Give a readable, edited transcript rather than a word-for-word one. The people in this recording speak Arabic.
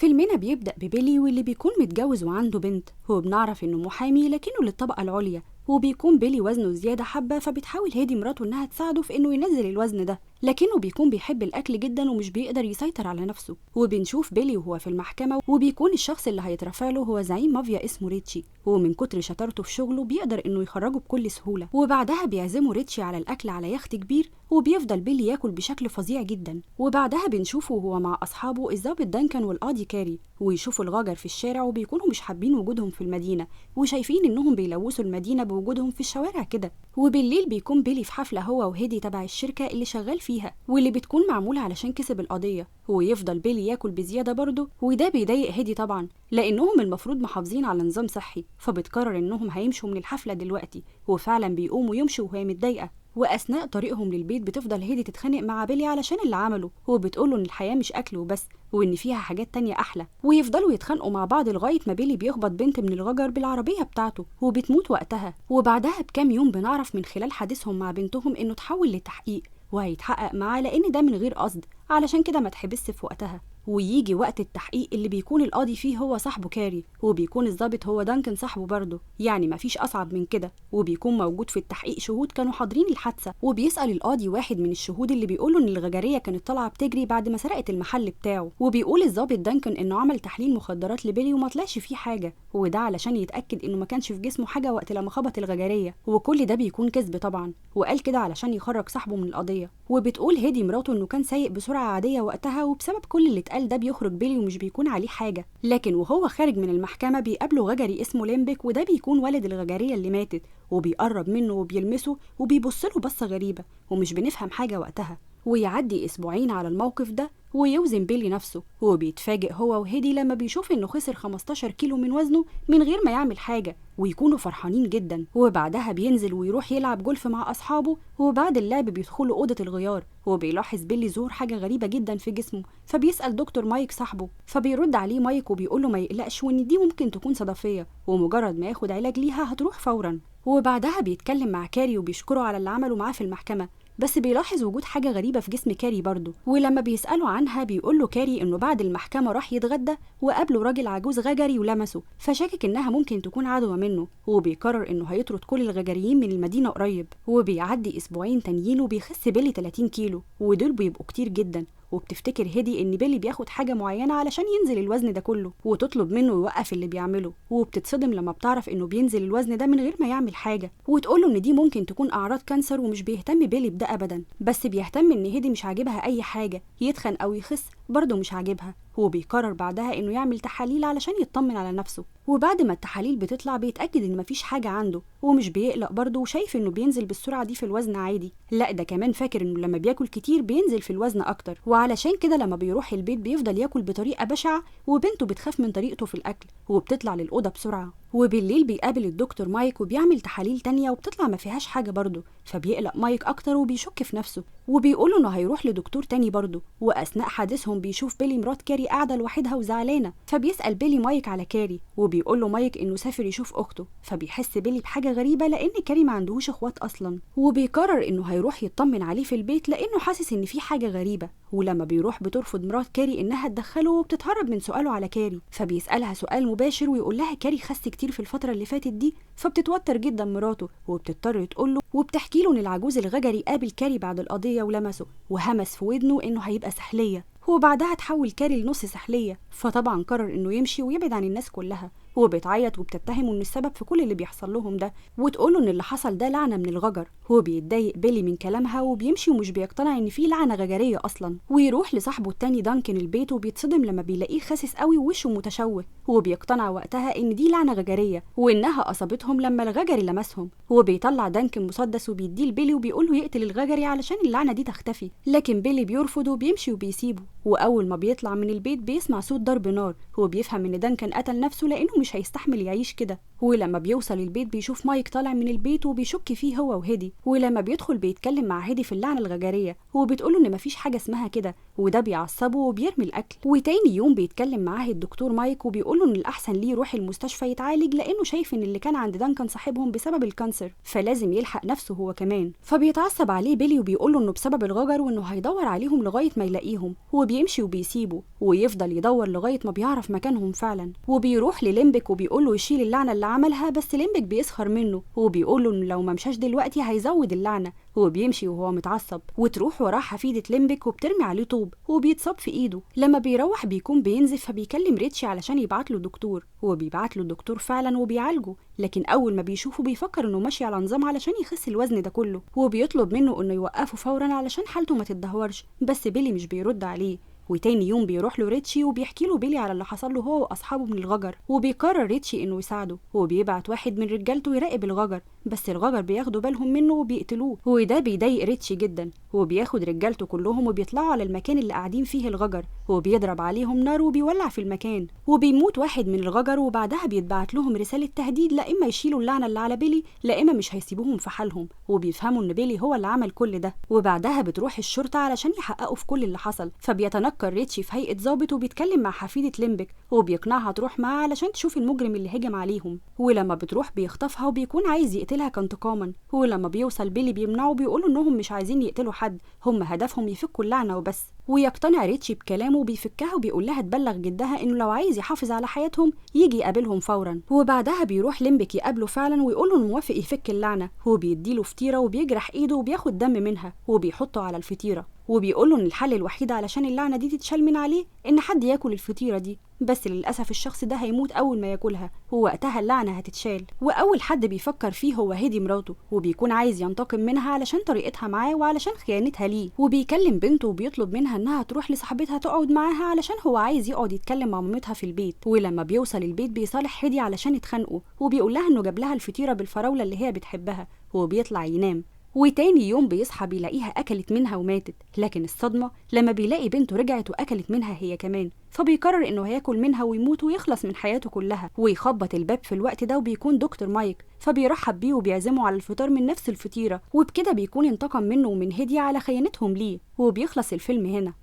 فيلمنا بيبدأ ببيلي واللي بيكون متجوز وعنده بنت. هو بنعرف انه محامي لكنه للطبقة العليا، وبيكون بيلي وزنه زيادة حبة، فبتحاول هيدي مراته انها تساعده في انه ينزل الوزن ده، لكنه بيكون بيحب الاكل جدا ومش بيقدر يسيطر على نفسه. وبنشوف بيلي وهو في المحكمة، وبيكون الشخص اللي هيترفع له هو زعيم مافيا اسمه ريتشي، ومن كتر شطارته في شغله بيقدر انه يخرجه بكل سهولة. وبعدها بيعزمه ريتشي على الاكل على يخت كبير، وبيفضل بيلي ياكل بشكل فظيع جدا. وبعدها بنشوفه وهو مع اصحابه الضابط دانكن والقاضي كاري، ويشوفوا الغجر في الشارع وبيكونوا مش حابين وجودهم في المدينة، وشايفين انهم بيلوثوا المدينة بوجودهم في الشوارع كده. وبالليل بيكون بيلي في حفلة هو وهيدي تبع الشركة اللي شغال فيها، واللي بتكون معمولة علشان كسب القضية. ويفضل بيلي ياكل بزيادة برضه، وده بيضايق هيدي طبعا لانهم المفروض محافظين على نظام صحي، فبتقرر انهم هيمشوا من الحفلة دلوقتي، وفعلا بيقوموا يمشوا وهي متضايقة. واثناء طريقهم للبيت بتفضل هيدي تتخانق مع بيلي علشان اللي عمله، وبتقوله ان الحياه مش اكل وبس، وان فيها حاجات تانية احلى. ويفضلوا يتخانقوا مع بعض لغايه ما بيلي بيخبط بنت من الغجر بالعربيه بتاعته وبتموت وقتها. وبعدها بكام يوم بنعرف من خلال حديثهم مع بنتهم انه تحول لتحقيق، وهيتحقق معاه لان ده من غير قصد، علشان كده ما تحبسش في وقتها. ويجي وقت التحقيق اللي بيكون القاضي فيه هو صاحبه كاري، وبيكون الضابط هو دانكن صاحبه برضه، يعني مفيش اصعب من كده. وبيكون موجود في التحقيق شهود كانوا حاضرين الحادثه، وبيسال القاضي واحد من الشهود اللي بيقوله ان الغجريه كانت طالعه بتجري بعد ما سرقت المحل بتاعه. وبيقول الضابط دانكن انه عمل تحليل مخدرات لبيلي وما طلعش فيه حاجه، وده علشان يتاكد انه ما كانش في جسمه حاجه وقت لما خبط الغجريه، وكل ده بيكون كذب طبعا، وقال كده علشان يخرج صاحبه من القضيه. وبتقول هيدي مراته انه كان سايق بسرعه عاديه وقتها، وبسبب كل اللي اتقال ده بيخرج بيلي ومش بيكون عليه حاجه. لكن وهو خارج من المحكمه بيقابله غجري اسمه ليمبك، وده بيكون والد الغجريه اللي ماتت، وبيقرب منه وبيلمسه وبيبصله بصه غريبه، ومش بنفهم حاجه وقتها. ويعدي اسبوعين على الموقف ده، ويوزن بيلي نفسه، وبيتفاجئ هو وهيدي لما بيشوف انه خسر 15 كيلو من وزنه من غير ما يعمل حاجه، ويكونوا فرحانين جدا. وبعدها بينزل ويروح يلعب جولف مع اصحابه، وبعد اللعب بيدخلوا اوضه الغيار، وبيلاحظ بيلي ظهور حاجه غريبه جدا في جسمه، فبيسال دكتور مايك صاحبه، فبيرد عليه مايك وبيقول له ما يقلقش، وان دي ممكن تكون صدفيه، ومجرد ما ياخد علاج ليها هتروح فورا. وبعدها بيتكلم مع كاري وبيشكره على اللي عمله معاه في المحكمه، بس بيلاحظ وجود حاجة غريبة في جسم كاري برضه. ولما بيسأله عنها بيقول له كاري انه بعد المحكمة راح يتغدى وقابله راجل عجوز غجري ولمسه، فشاكك انها ممكن تكون عدوى منه، وبيقرر انه هيطرد كل الغجريين من المدينة قريب. وبيعدي اسبوعين تانيين وبيخس بيلي 30 كيلو، ودول بيبقوا كتير جدا. وبتفتكر هيدي ان بيلي بياخد حاجه معينه علشان ينزل الوزن ده كله، وتطلب منه يوقف اللي بيعمله، وبتتصدم لما بتعرف انه بينزل الوزن ده من غير ما يعمل حاجه، وتقوله ان دي ممكن تكون اعراض كانسر، ومش بيهتم بيلي بده ابدا، بس بيهتم ان هيدي مش عاجبها اي حاجه، يتخن او يخس برضه مش عاجبها. هو بيقرر بعدها انه يعمل تحاليل علشان يطمن على نفسه، وبعد ما التحاليل بتطلع بيتاكد ان مفيش حاجه عنده، ومش بيقلق برضه، وشايف انه بينزل بالسرعه دي في الوزن عادي. لا ده كمان فاكر انه لما بياكل كتير بينزل في الوزن اكتر، وعلشان كده لما بيروح البيت بيفضل ياكل بطريقه بشعه، وبنته بتخاف من طريقته في الاكل وبتطلع للاوضه بسرعه. وبالليل بيقابل الدكتور مايك وبيعمل تحاليل تانية وبتطلع ما فيهاش حاجه برضه، فبيقلق مايك اكتر وبيشك في نفسه، وبيقوله انه هيروح لدكتور تاني برضه. واثناء حديثهم بيشوف بيلي مرات كاري قاعده لوحدها وزعلانه، فبيسال بيلي مايك على كاري، وبيقول له مايك انه سافر يشوف اخته، فبيحس بيلي بحاجه غريبه لان كاري ما عندهوش اخوات اصلا، وبيقرر انه هيروح يطمن عليه في البيت لانه حاسس ان في حاجه غريبه. ولما بيروح بترفض مرات كاري انها تدخله، وبتتهرب من سؤاله على كاري، فبيسالها سؤال مباشر ويقول لها كاري خس كتير في الفتره اللي فاتت دي، فبتتوتر جدا مراته، وبتضطر تقول له، وبتحكي له ان العجوز الغجري قابل كاري بعد القضيه ولمسه، وهمس في ودنه انه هيبقى سحليه، وبعدها تحول كاري لنص سحليه. فطبعا قرر انه يمشي ويبعد عن الناس كلها، وبتعيط وبتتهمه ان السبب في كل اللي بيحصل لهم ده، وتقوله ان اللي حصل ده لعنه من الغجر. هو بيتضايق بيلي من كلامها وبيمشي ومش بيقتنع ان في لعنه غجريه اصلا، ويروح لصاحبه التاني دانكن البيت، وبيتصدم لما بيلاقيه خاسس قوي ووشه متشوه، وبيقتنع وقتها ان دي لعنه غجريه وانها اصابتهم لما الغجري لمسهم. هو بيطلع دانكن مسدس وبيديه لبيلي وبيقوله يقتل الغجري علشان اللعنه دي تختفي، لكن بيلي بيرفض وبيمشي وبيسيبه. واول ما بيطلع من البيت بيسمع صوت ضرب نار، هو بيفهم ان دانكن قتل نفسه لانه مش هيستحمل يعيش كده. ولما بيوصل البيت بيشوف مايك طالع من البيت وبيشك فيه هو وهيدي، ولما بيدخل بيتكلم مع هيدي في اللعنه الغجريه، هو بتقوله ان مفيش حاجه اسمها كده، وده بيعصبه وبيرمي الأكل. وتاني يوم بيتكلم معاه الدكتور مايك وبيقوله إن الأحسن ليه يروح المستشفى يتعالج، لأنه شايف إن اللي كان عند دانكن صاحبهم بسبب الكانسر، فلازم يلحق نفسه هو كمان. فبيتعصب عليه بيلي وبيقوله إنه بسبب الغجر وإنه هيدور عليهم لغاية ما يلاقيهم، وبيمشي وبيسيبه ويفضل يدور لغاية ما بيعرف مكانهم فعلا. وبيروح لليمبك وبيقوله يشيل اللعنة اللي عملها، بس ليمبك بيسخر منه وبيقوله إنه لو ما مشاش دلوقتي هيزود اللعنة، وبيمشي وهو متعصب. وتروح وراه حفيدة ليمبك وبترمي عليه طوب وبيتصاب في ايده. لما بيروح بيكون بينزف، فبيكلم ريتشي علشان يبعت له دكتور، وبيبعت له الدكتور فعلا وبيعالجه. لكن اول ما بيشوفه بيفكر انه ماشي على نظام علشان يخس الوزن ده كله، وبيطلب منه انه يوقفه فورا علشان حالته ما تتدهورش، بس بيلي مش بيرد عليه. وتاني يوم بيروح له ريتشي وبيحكي له بيلي على اللي حصل له هو واصحابه من الغجر، وبيقرر ريتشي انه يساعده، وبيبعت واحد من رجالته يراقب الغجر، بس الغجر بياخدوا بالهم منه وبيقتلوه، وده بيضايق ريتشي جدا. وبياخد رجالته كلهم وبيطلعوا على المكان اللي قاعدين فيه الغجر، وبيضرب عليهم نار وبيولع في المكان، وبيموت واحد من الغجر. وبعدها بيتبعت لهم رسالة تهديد، لا اما يشيلوا اللعنة اللي على بيلي لا اما مش هيسيبوهم في حالهم، وبيفهموا ان بيلي هو اللي عمل كل ده. وبعدها بتروح الشرطة علشان يحققوا في كل اللي حصل. فبيتنكر ريتشي في هيئة ضابط وبيتكلم مع حفيدة ليمبك وبيقنعها تروح معاه علشان تشوف المجرم اللي هجم عليهم. ولما بتروح بيخطفها وبيكون عايز يقتلها كانتقاما. ولما بيوصل بيلي بيمنعه، بيقولوا انهم مش عايزين يقتلوا حد، هم هدفهم يفكوا اللعنة وبس. ويقتنع ريتشي بكلامه وبيفكها وبيقول لها تبلغ جدها انه لو عايز يحافظ على حياتهم يجي يقابلهم فورا. وبعدها بيروح ليمبك يقابله فعلا ويقول له انه موافق يفك اللعنة، هو بيديله فطيرة وبيجرح ايده وبياخد دم منها وبيحطه على الفطيرة، وبيقول له ان الحل الوحيد علشان اللعنة دي تتشال من عليه ان حد ياكل الفطيرة دي، بس للأسف الشخص ده هيموت أول ما ياكلها، ووقتها اللعنة هتتشال. وأول حد بيفكر فيه هو هيدي مراته، وبيكون عايز ينتقم منها علشان طريقتها معاه وعلشان خيانتها ليه. وبيكلم بنته وبيطلب منها إنها تروح لصاحبتها تقعد معاها علشان هو عايز يقعد يتكلم مع مامتها في البيت. ولما بيوصل البيت بيصالح هيدي علشان يتخانقوا، وبيقول لها إنه جاب لها الفطيرة بالفراولة اللي هي بتحبها، وبيطلع ينام. وتاني يوم بيصحى بيلاقيها أكلت منها وماتت، لكن الصدمة لما بيلاقي بنته رجعت وأكلت منها هي كمان، فبيقرر إنه هياكل منها ويموت ويخلص من حياته كلها. ويخبط الباب في الوقت ده وبيكون دكتور مايك، فبيرحب بيه وبيعزمه على الفطار من نفس الفطيرة، وبكده بيكون انتقم منه ومن هدية على خيانتهم ليه. وبيخلص الفيلم هنا.